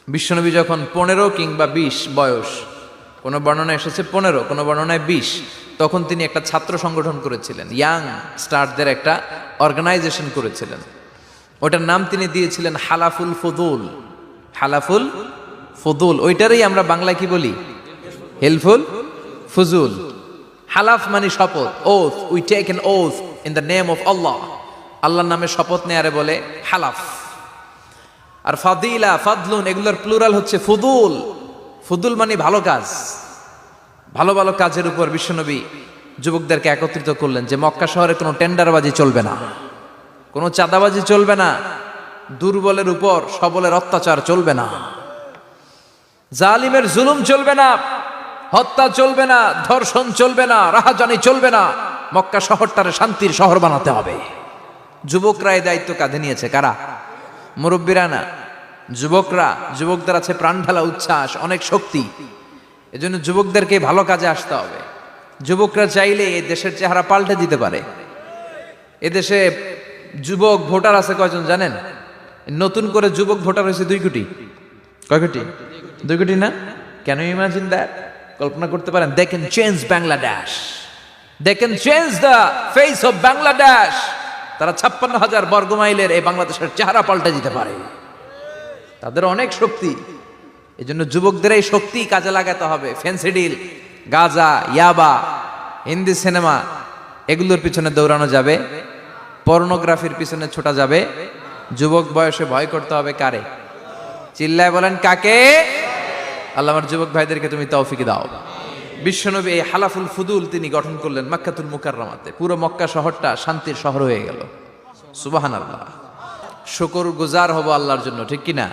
বিশ্বনবী যখন 15 কিংবা 20 বয়স, কোনো বর্ণনায় এসেছে 15, কোনো বর্ণনায় 20, তখন তিনি একটা ছাত্র সংগঠন করেছিলেন, ইয়াং স্টারদের একটা অর্গানাইজেশন করেছিলেন। ওটার নাম তিনি দিয়েছিলেন হালাফুল ফুদুল। হালাফুল ফুদুল, ওইটারই আমরা বাংলায় কি বলি? হেলফুল ফুজুল। হালাফ মানে শপথ, oath, we take an oath in the name of Allah. আল্লাহর নামে শপথ নেয়ারে বলে হালাফ। আর ফাদিলা, ফাদলুন, এগুলোর প্লুরাল হচ্ছে ফুদুল। ফুদুল মানে ভালো কাজ। ভালো ভালো কাজের উপর বিশ্বনবী যুবকদেরকে একত্রিত করলেন যে মক্কা শহরে কোনো টেন্ডারবাজি চলবে না, কোনো চাঁদাবাজি চলবে না, দুর্বলের উপর সবলের অত্যাচার চলবে না, জালিমের জুলুম চলবে না, হত্যা চলবে না, ধর্ষণ চলবে না, রাহাজানি চলবে না। মক্কা শহরটারে শান্তির শহর বানাতে হবে। যুবকরা এই দায়িত্ব কাঁধে নিয়েছে। কারা? মুরব্বীরা না, যুবকরা। যুবকদের আছে প্রাণ ঢালা উচ্ছ্বাস, অনেক শক্তি। এজন্য যুবকদেরকে ভালো কাজে আসতে হবে। যুবকরা চাইলে এই দেশের চেহারা পাল্টে দিতে পারে। এদেশে যুবক ভোটার আছে কয়জন জানেন? নতুন করে যুবক ভোটার হয়েছে 2 কোটি। কয় কোটি? 2 কোটি না? Can you imagine that? কল্পনা করতে পারেন? They can change Bangladesh, they can change the face of Bangladesh. তারা 56,000 বর্গমাইলের এই বাংলাদেশের চেহারা পাল্টে দিতে পারে। তাদের অনেক শক্তি। এই জন্য যুবকদের এই শক্তি কাজে লাগাতে হবে। ফেন্সিডিল, গাঁজা, ইয়াবা, হিন্দি সিনেমা, এগুলোর পিছনে দৌড়ানো যাবে, পর্নোগ্রাফির পিছনে ছোটা যাবে। যুবক বয়সে ভয় করতে হবে কারে? চিল্লায় বলেন কাকে? আল্লাহ আমার যুবক ভাইদেরকে তুমি তৌফিক দাও। বিশ্বনবী এই হালাফুল ফুদুল তিনি গঠন করলেন মক্কাতুল মুকাররমাতে। পুরো মক্কা শহরটা শান্তির শহর হয়ে গেল। সুবহানাল্লাহ। শুকর গুজার হব আল্লাহর জন্য, ঠিক কিনা?